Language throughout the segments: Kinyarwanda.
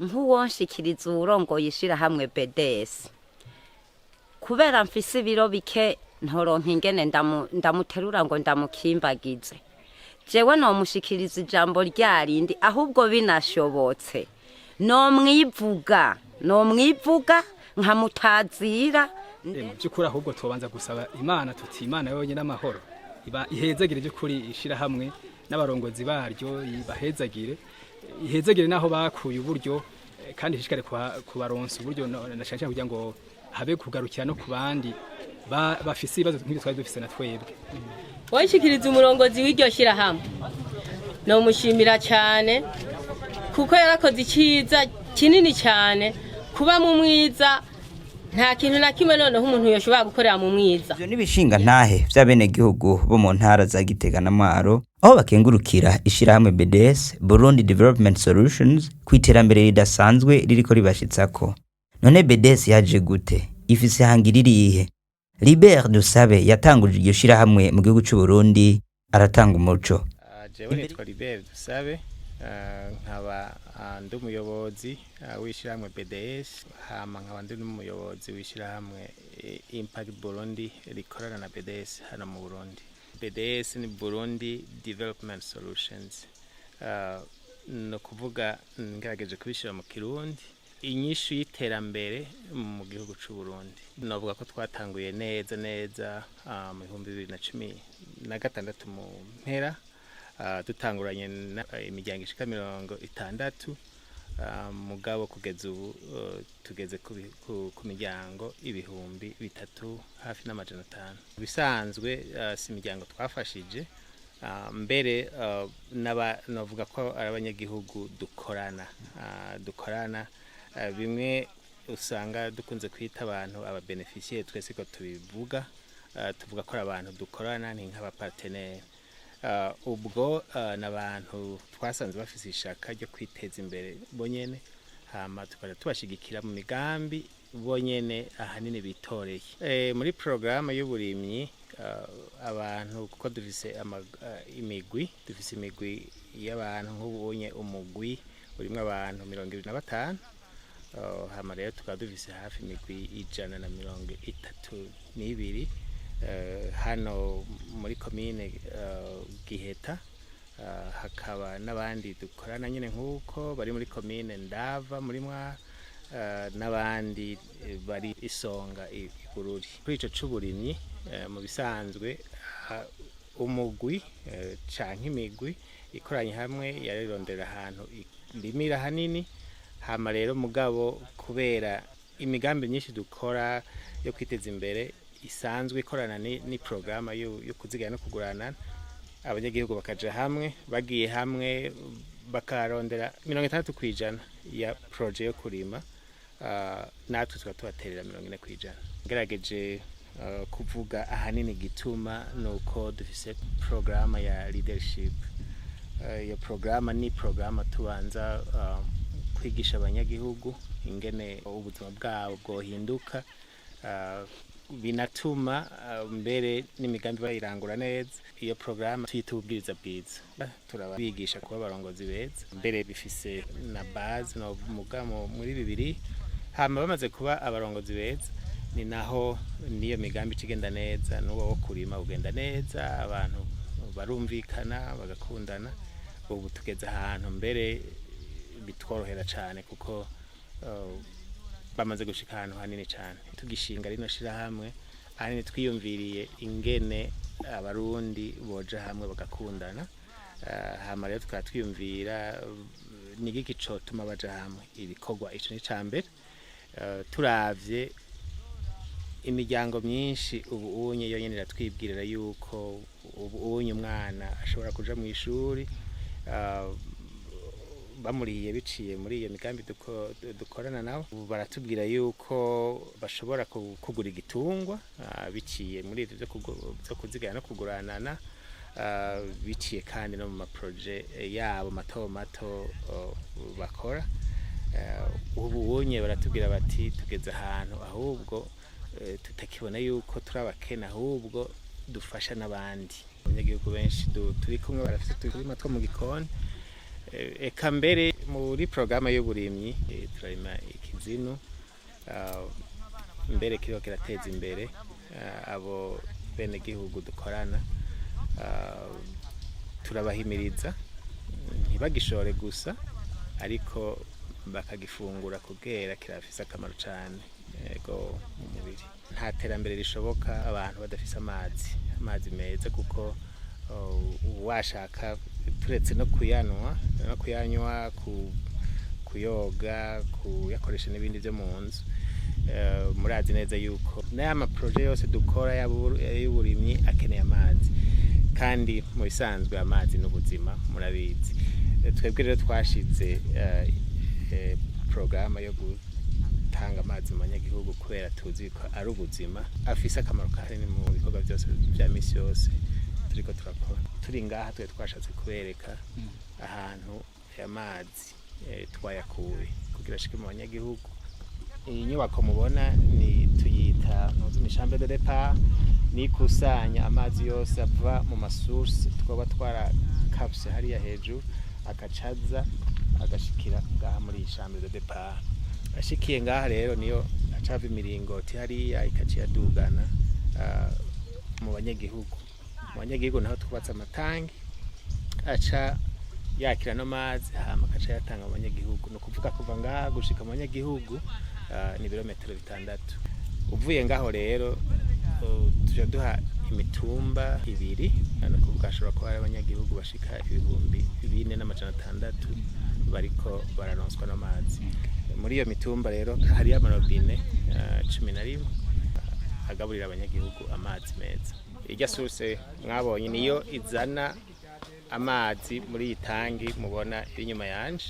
nk'uwonshikiriza urongoye ishirahamwe BDS kubera mfise ibiro bike ntoronka ingene ndamuterura ngo ndamukimbagize jewe nomushikiriza ijambo ryarindi ahubwo binashobotse nomwivuga nkamutazira byukuri ahubwo tubanza gusaba Imana tuti Imana yonyine amahoro iba ihezagire byukuri ishira hamwe n'abarongozi baryo ibahezagire ihezagire naho bakuye uburyo kandi hishikare kubaronsa uburyo nashanje kugira ngo habe kugarukira no kubandi bafise ibibazo nk'ibyo twari dufise na twebwe washikiriza umurongozi w'iryo shira hamwe no mushimira cyane kuko yarakoze iciza kinini cyane kuba mu mwiza nta kintu na kimwe noneho umuntu yoshobora gukorera mu mwiza. Ivyo nibishinga ntahe vy'abenegihugu bo mu ntara za Gitega na Mwaro aho bakengurukira ishirahamwe BDS Burundi Development Solutions kw'iterambere ridasanzwe ririko ribashitsako. None BDS yaje gute? Ifise hangiririye. Libert Dusabe yatanguje iryo shirahamwe mu gihugu cy'u Burundi aratanga umuco. Jewe nitwa Libert Dusabe nkaba ndi umuyobozi w'ishirahamwe BDS hama nkaba ndi n'umuyobozi w'ishirahamwe Impact Burundi rikorana na BDS hano mu Burundi. BDS ni Burundi Development Solutions. No kuvuga ngerageje kubishira mu Kirundi inyishu y'iterambere mu gihugu cy'u Burundi. Novuga ko twatanguye neza mu 2016 mu mpera dutanguranye imiryango ishika 60 mugabo kugeza ubu tugeze ku miryango 3,000 hafi n'amajana 5 bisanzwe si imiryango twafashije mbere novuga ko ari abanyagihugu dukorana bimwe usanga dukunze kwita abantu aba beneficiaire twese ko tubivuga tuvuga ko abantu dukorana ni nk'aba partenaire ubwo n'abantu twasanze bafise ishaka ryo kwiteza imbere bonyene hama tukaba tubashigikira mu migambi bonyene ahanini bitoreye muri programme y'uburimyi abantu kuko dufise imigwi y'abantu nk'ubunye umugwi urimo abantu 25 hama rero tukaba dufise hafi imigwi 132 hano muri commune Giheta hakaba n'abandi dukorana nyine nk'uko bari muri commune Ndava muri Mwaro n'abandi bari Isonga Ibururi. Kuri ico c'uburimyi mu bisanzwe umugwi canke imigwi ikoranye hamwe yarirondera ahantu limira hanini hama rero mugabo kubera imigambi myinshi dukora yo kwiteza imbere isanzwe ikorana ni programa yo kuzigana no kugurana abanyagihugu bakaja hamwe bagiye hamwe bakarondera 60% ya projet yo kurima natwe tubaterera 40%. Ngerageje kuvuga ahanini gituma nuko dufise programa ya leadership. Iyo programa ni programa tubanza kwigisha abanyagihugu ingene ubuzima bwabo bwohinduka binatuma mbere n'imigambi bayirangura neza. Iyo programa tuyitubwiriza bwiza turabigisha kuba barongozi beza mbere bifise na base no mugamo muri bibiri hama bamaze kuba abarongozi beza ni naho niyo migambi cigenda neza n'uwo wo kurima ugenda neza abantu barumvikana bagakundana. Ubu tugeze ahantu mbere bitworohera cyane kuko bamaze gushika ahantu hanini cyane. Tugishinga rino shira hamwe hanini twiyumviriye ingene abarundi boja hamwe bagakundana hama rero tukaba twiyumvira nigiki cotuma baja hamwe ibikorwa ico ni cambere. Turavye imiryango myinshi ubu unye yonyene iratwibwirira yuko ubu unye umwana ashobora kuja mu ishuri bamuriye biciye muri iyo migambi dukorana nabo. Baratubwira yuko bashobora kugura igitungwa biciye muri ivyo byo kuzigana no kuguranana biciye kandi no mu maproje yabo mato bakora. Ubu unye baratubwira bati tugeze ahantu ahubwo tutakibona yuko turabakena ahubwo dufasha n'abandi. Abanyagihugu benshi turi kumwe barafite turima two mu gikoni eka mbere muri porogaramu y'uburimyi turarima ikizinu mbere kiriho kirateza imbere abo bene gihugu dukorana turabahimiriza ntibagishore gusa ariko bakagifungura kubwera kirafise akamaro cyane ego mu mubiri nta terambere rishoboka abantu badafise amazi meza kuko washaka turetse no kuyanywa kuyoga kuyakoresha n'ibindi byo mu nzu murazi neza yuko n'aya maproje yose dukora y'uburimyi akeneye amazi kandi mu bisanzwe amazi n'ubuzima murabizi twebwe rero twashize porogaramu yo gutanga amazi mu banyagihugu kubera tuzi ko ari ubuzima afise akamaro kanini mu bikorwa byose bya misi yose turiko turakora turi ngaha twe twashatse kubereka ahantu amazi twayakuye kugira ashike mu banyagihugu. Iyi nyubako mubona ni tuyita chambre de départ ni kusanya amazi yose ava mu masource twaba twara kapse hariya hejuru akacaza agashikira ngaha muri chambre de départ. Ashikiye ngaha rero niyo acava imiringoti hariya ikaciya dugana mu banyagihugu. Mu banyagihugu naho twubatse amatangi aca yakira no mazi hama akaca yatanga mu banyagihugu. No kuvuga kuva ngaha gushika mu banyagihugu ni birometero 6. Uvuye ngaho rero tujya duha imitumba 2 no kuvuga ashobora kuba abanyagihugu bashika 4,600 bariko baranonswa n'amazi. Muri iyo mitumba rero hari amarobine 11 agaburira abanyagihugu amazi meza. Irya source mwabonye niyo izana amazi muri iyi tangi mubona iri nyuma yanje.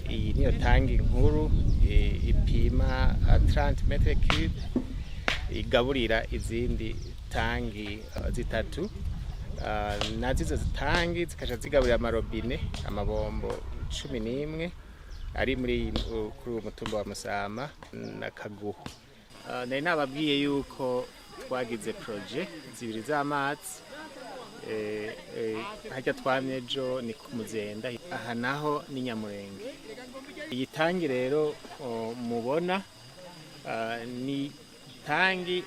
Iyi niyo tangi nkuru ipima 30 m3 igaburira izindi tangi zitatu. Nazizo zitangi zikaja zigaburira amarobine amabombo 11 ari muri kuri umutumba wa Musama na Kaguhu. Nari nababwiye yuko twagize projet zibiri z'amazi hajya twamyejo ni kumuzenda aha naho ni Nyamurenge. Iyi tangi rero mubona ni tangi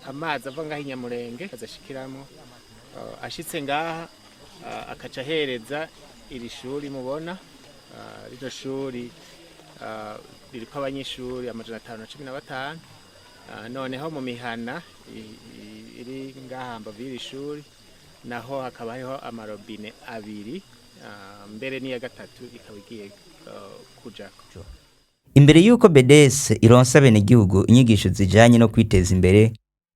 amazi ava ngaho Nyamurenge azashikiramo ashitse ngaha akaca hereza iri shuri mubona. Rino shuri ririko abanyeshuri 515 noneho mu mihana iri ngaha mbavira ishuri naho hakaba hariho amarobine 2 mbere niya gatatu ikaba igiye kujako. Imbere yuko BDS ironsa bene gihugu inyigisho zijanye no kwiteza imbere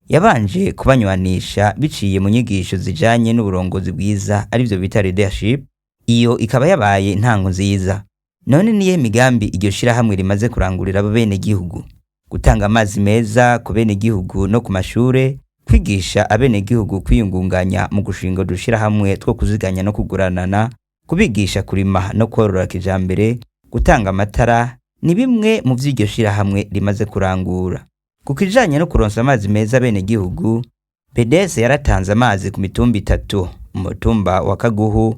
yabanje kubanywanisha biciye mu nyigisho zijanye n'uburongozi bwiza arivyo bita leadership. Iyo ikaba yabaye intango nziza. None niye migambi iryo shira hamwe rimaze kurangurira abo bene gihugu? Gutanga amazi meza ku bene gihugu no ku mashure, kwigisha abene gihugu kwiyungunganya mu gushinga dushira hamwe two kuziganya no kuguranana, kubigisha kurima no korora kijambere, gutanga amatara ni bimwe mu vy'iryo shira hamwe rimaze kurangura. Kukijanye no kuronsa amazi meza bene gihugu, BDS yaratanze amazi ku mitumba 3, umutumba wa Kaguhu,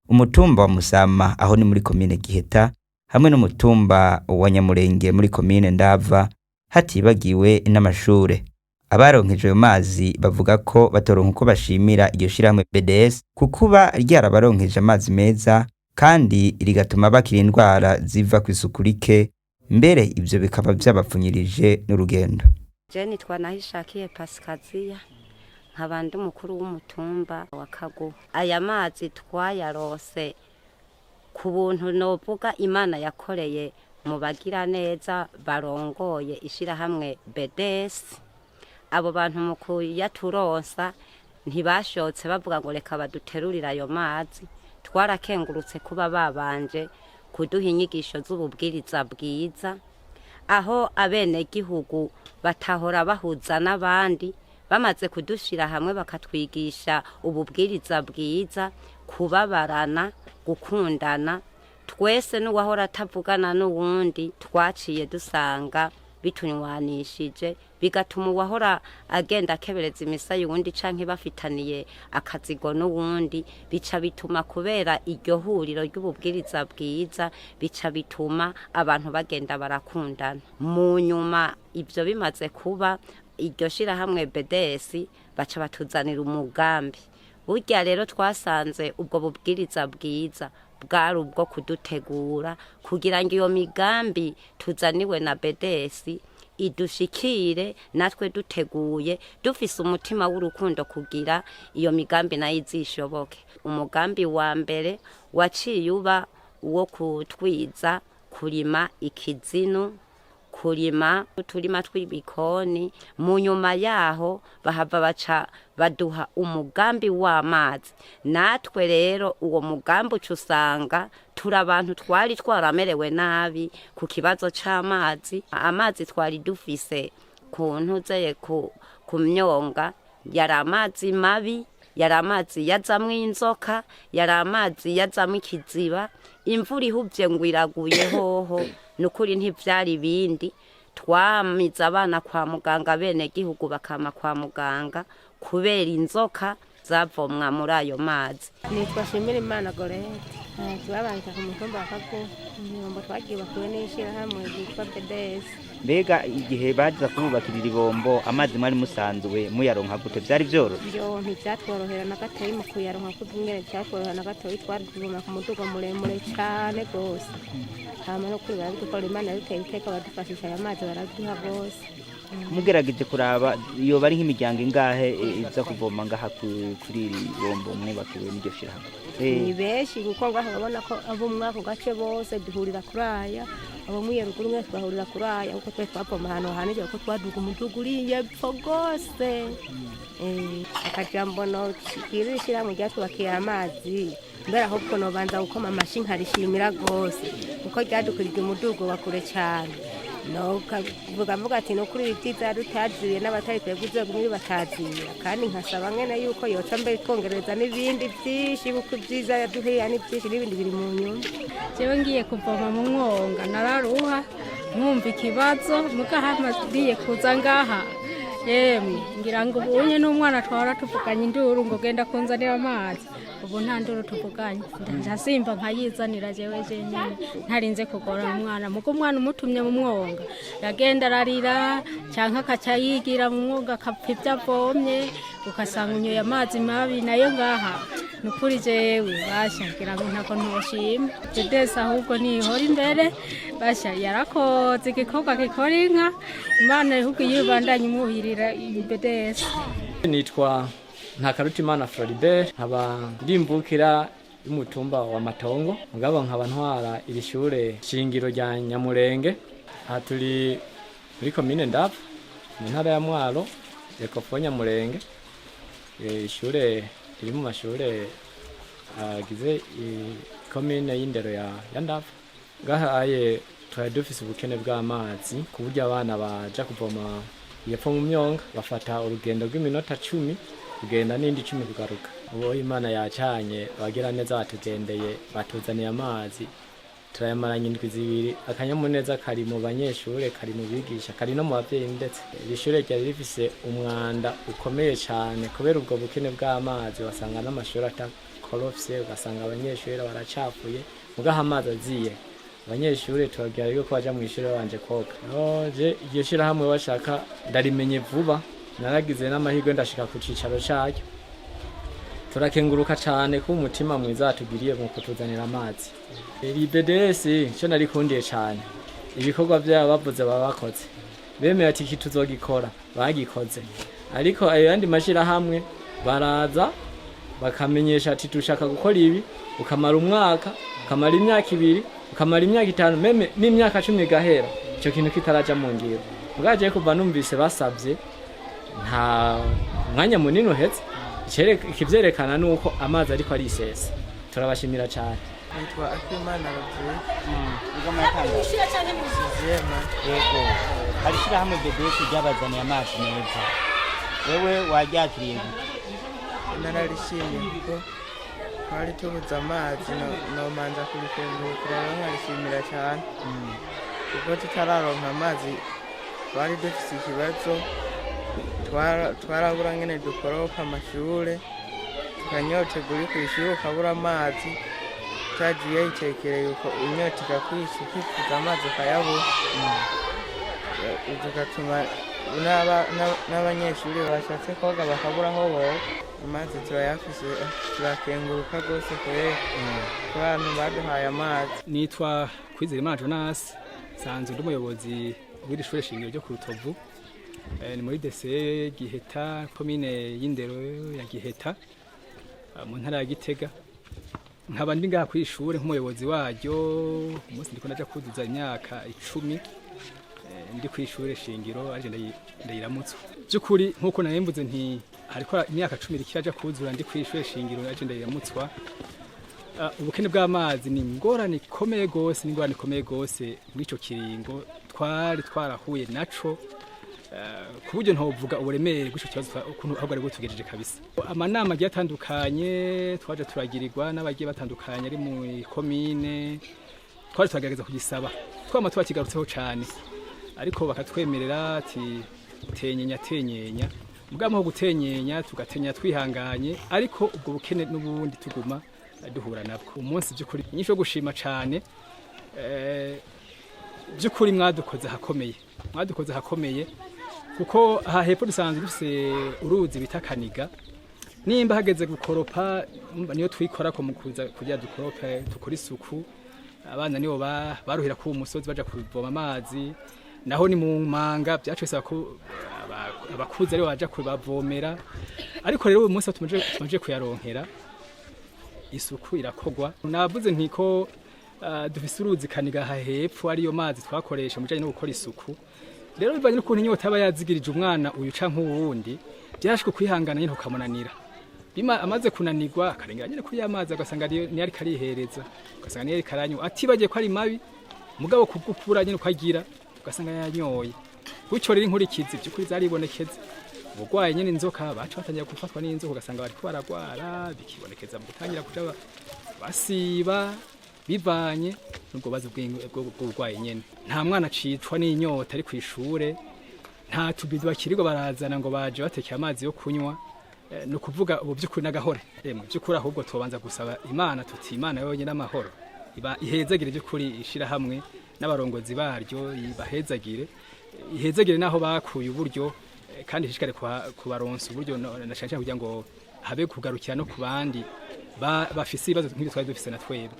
umutumba wa Musama aho ni muri komine Giheta, hamwe n'umutumba wa Nyamurenge muri komine Ndava, hatibagiwe n'amashure. Abaronkejwe amazi bavuga ko batoronka uko bashimira iryo shirahamwe BDS kukuba ryarabaronkeje amazi meza kandi rigatuma bakira indwara ziva ku isuku rike, mbere ivyo bikaba byabapfunyirije n'urugendo. Jeni twanahishakiye Pasikaziya nkabandi umukuru w'umutumba wa Kaguhu. Aya mazi twayarose ku buntu novuga Imana yakoreye mu bagira neza barongoye ishirahamwe BDS. Abo bantu mu kuyaturonsa ntibashotse bavuga ngo reka baduterurira ayo mazi. Twarakengurutse kuba babanje kuduha inyigisho z'ububwiriza bwiza, aho abene gihugu batahora bahuza n'abandi. Bamaze kudushira hamwe bakatwigisha ububwiriza bwiza, kubabarana, gukundana. Twese n'uwahora atavugana n'uwundi twaciye dusanga bitunywanishije bigatuma uwahora agenda akebereza imisayi wundi canke bafitaniye akazigo n'uwundi bica bituma kubera iryo huriro ry'ububwiriza bwiza bica bituma abantu bagenda barakundana. Mu nyuma ibyo bimaze kuba iryo shirahamwe BDS baca batuzanira umugambi. Burya rero twasanze ubwo bubwiriza bwiza bwari ubwo kudutegura kugira ngo iyo migambi tuzaniwe na BDS idushikire natwe duteguye dufise umutima w'urukundo kugira iyo migambi nayo izishoboke. Umugambi wa mbere waciye uba uwo kutwiza kurima ikizinu, kurima uturima tw'ibikoni. Mu nyuma yaho bahava baca baduha umugambi w'amazi. Natwe rero uwo mugambi usanga turi abantu twari twaramerewe nabi ku kibazo c'amazi. Amazi twari dufise ku ntuzeye ku myonga yari amazi mabi, yari amazi yazamwo inzoka, yari amazi yazamwo ikiziba. Imvura ihuvye ngo iraguye hoho nukuri ntivyari bindi. Twamiza abana kwa muganga, bene gihugu bakama kwa muganga kubera inzoka zavomwa muri ayo mazi. Nitwa Shimira Imana Gorete, tubabanje ku mutumba wa Kago, ibombo twagiye bakuye n'ishirahamwe ryitwa BDS. Mbega igihe baza kububakira ibombo amazi mwari musanzwe muyaronka gute? Vyari vyoroshe? Yo ntivyatworohera na gatoyi mu kuyaronka kuko ingene cyatworohera na gatoyi twarivoma ku muduga muremure cyane gose. Hama no kuri barabikora Imana yateye iteka badufashisha aya mazi baraduha gose. Mugerageje kuraba iyo bari nk'imiryango ingahe iza kuvoma ngaha kuri iri bombo mwubakiwe n'iryo shirahamwe? Ni benshi kuko ngaho babona ko abo mwako gace bose duhurira kuraya, abo mwiyeruguru mwe twahurira kuraya uko twe twapoma hano hanije uko twaduga umuduga uriye pfo gose. Akajambo no kirishira mu ryatubakiye amazi mbere ahubwo no banza gukoma amashi nkarishimira gose kuko ryadukurije umudugo wa kure cyane. No kavuga ati no kuri ibitiza dutaziye n'abatari kweguze gumwe batazira kandi nkasaba ngene yuko yoca mbere twongereza n'ibindi byinshi kuko byiza yaduhiye n'ibyishi n'ibindi biri mu nyuma. Jewe ngiye kuvoma mu mwonga nararuha mwumva ikibazo mugahamaziye kuza ngaha. Yemwe ngira ngo ubunye n'umwana twara tuvuganye induru ngo genda kunzanira amazi. Ubu nta nduru tuvuganye ndasimba nkayizanira jewe jenyine ntarinze kugora umwana muko umwana umutumye mu mwonga yagenda ararira canka akaca yigira mu mwonga akapfa ivyo avomye ukasanga unyoye amazi mabi nayo ngaha nukuri jewe basha ngira ngo ntako ntoshima BDS ahubwo nihora imbere basha yarakoze igikorwa gikora inka Imana ihugu yibandanye umuhirira BDS. Nitwa Ntakarutimana Floribert, nkaba ndimbukira y'umutumba wa Matongo, mugabo nkaba ntwara iri shure shingiro rya Nyamurenge. Aha turi muri komine Ndava mu ntara ya Mwaro, ekofo Nyamurenge. Ishure riri mu mashure agize komine y'indero ya Ndava. Gahaye twari dufise ubukene bw'amazi ku buryo abana baja kuvoma yepfo mu myonga bafata urugendo rw'iminota 10 kugenda n'indi 10 kugaruka. Uwo Imana yacanye bagira neza batugendeye batuzaniye amazi turayamaranye indwi zibiri. Akanyamuneza kari mu banyeshure, kari mu bigisha, kari no mu bavyeyi ndetse. Iri shure ryari rifise umwanda ukomeye cyane kubera ubwo bukene bw'amazi, wasanga n'amashuri atakorofye, ugasanga abanyeshure baracafuye mugaha amazi aziye. Abanyeshure twagira yuko baja mu ishure banje koga. Je iryo shirahamwe bashaka ndarimenye vuba, naragize n'amahirwe ndashika ku cicaro cyayo. Turakenguruka cyane ku mutima mwiza atugiriye mu kutuzanira amazi. Iri BDS cyo narikundiye cyane. Ibikorwa byabo bavuze babakoze. Bemeye ati kituzogikora, bagikoze. Ariko ayo yandi mashirahamwe baraza bakamenyesha ati tushaka gukora ibi, ukamara umwaka, ukamara imyaka 2, ukamara imyaka 5, meme n'imyaka 10 gahera. Cyo kintu kitaraja mu ngiro. Mugaje kuva numvise basavye nta mwanya munini uhetse. Ikivyerekana nuko amazi ariko ari isesa. Turabashimira cyane. Nitwa Akimana Rabye. Igama yakanga. Zema. Yego. Hari shirahamwe BDS ryabazaniye amazi neza. Wewe wajakiriye Nararishimye kuko twari tubuze amazi no manza kurikengurukira nkarishimira cyane. Kuko tutararonka amazi twari dufise ikibazo twarabura ngene dukoropa amashure tukanyoterwa uri kw'ishure ukabura amazi utagiye yitekereye uko inyota ikakwica ukifuza amazi ukayabura tugatuma n'abanyeshuri bashatse koga bakabura aho boga amazi turayafise turakenguruka rwose kubera ku bantu baduhaye amazi. Nitwa Kw'Iterambere Jonas, sanzwe ndi umuyobozi w'iri shure shingiro ryo ku Rutovu, ni muri dese Giheta, komine y'indero ya Giheta, mu ntara ya Gitega. Nkaba ndi ngaha kw'ishure nk'umuyobozi waryo, umunsi ndiko ndaja kuzuza imyaka 10 ndi kw'ishure shingiro aje ndayiramutswa. By'ukuri nkuko narembuze nti hariko imyaka 10 ikiraja kuzura ndi kw'ishure shingiro aje ndayiramutswa. Ubukene bw'amazi ni ingorane ikomeye gose, n'ingorane ikomeye gose muri ico kiringo twarahuye naco, ku buryo ntovuga uburemere bw'ico kibazo ukuntu ahubwo ari bwo tugejeje kabisa. Amanama agiye atandukanye twaje turagirirwa n'abagiye batandukanye ari mu komine, twaje turagerageza kugisaba twama twakigarutseho cane, ariko bakatwemerera ati tenyenya mugamo ho gutenyenya tugatenya twihanganye, ariko ubwo bukene n'ubundi tuguma duhura nabwo. Umunsi by'ukuri nyisho gushima cane, by'ukuri mwadukoze hakomeye kuko aha hepfo dusanzwe dufise uruzi bita Kaniga, nimba hageze gukoropa niyo twikora ko mukuza kugira dukorope tukora isuku, abana nibo baruhira ku musozi baja kuvoma amazi, naho ni mu manga byacose ko abakuze ari baja kubavomera, ariko rero uyu munsi tumaje kuyaronkera isuku irakogwa. Navuze ntiko dufise uruzi Kaniga aha hepfo ariyo mazi twakoresha mujanye no gukora isuku. Rero bivanye n'ukuntu inyota aba yazigirije umwana uyu canke uwundi, byashwe kwihangana nyine ukamunanira. Bima amaze kunanirwa akarengera nyine kuri amazi agasanga ni ari karihereza, ugasanga ni ari karanyu atibagiye ko ari mabi, mugabo kubwukura nyine ukagira ugasanga yanyoye. Gutyo rero inkurikizi by'ukuri zaribonekeza. Ubugwaye nyine inzoka bacu batangira gufatwa n'inzoka, ugasanga bari kubaragwara bikibonekeza mu gutangira kuja basiba bivanye n'ubwo bazi bw'ubugwayi nyene. Nta mwana acicwa n'inyota ari kw'ishure, nta tubizi bakirirwa barazana ngo baje batekeye amazi yo kunywa. No kuvuga ubu by'ukuri n'agahore, by'ukuri ahubwo tubanza gusaba Imana tuti Imana yonyine amahoro iba ihezagire by'ukuri ishira hamwe n'abarongozi baryo, ibahezagire ihezagire naho bakuye uburyo, kandi hishikare kubaronsa uburyo nashanje kugira ngo habe kugarukira no ku bandi bafise ibibazo nk'ibyo twari dufise na twebwe.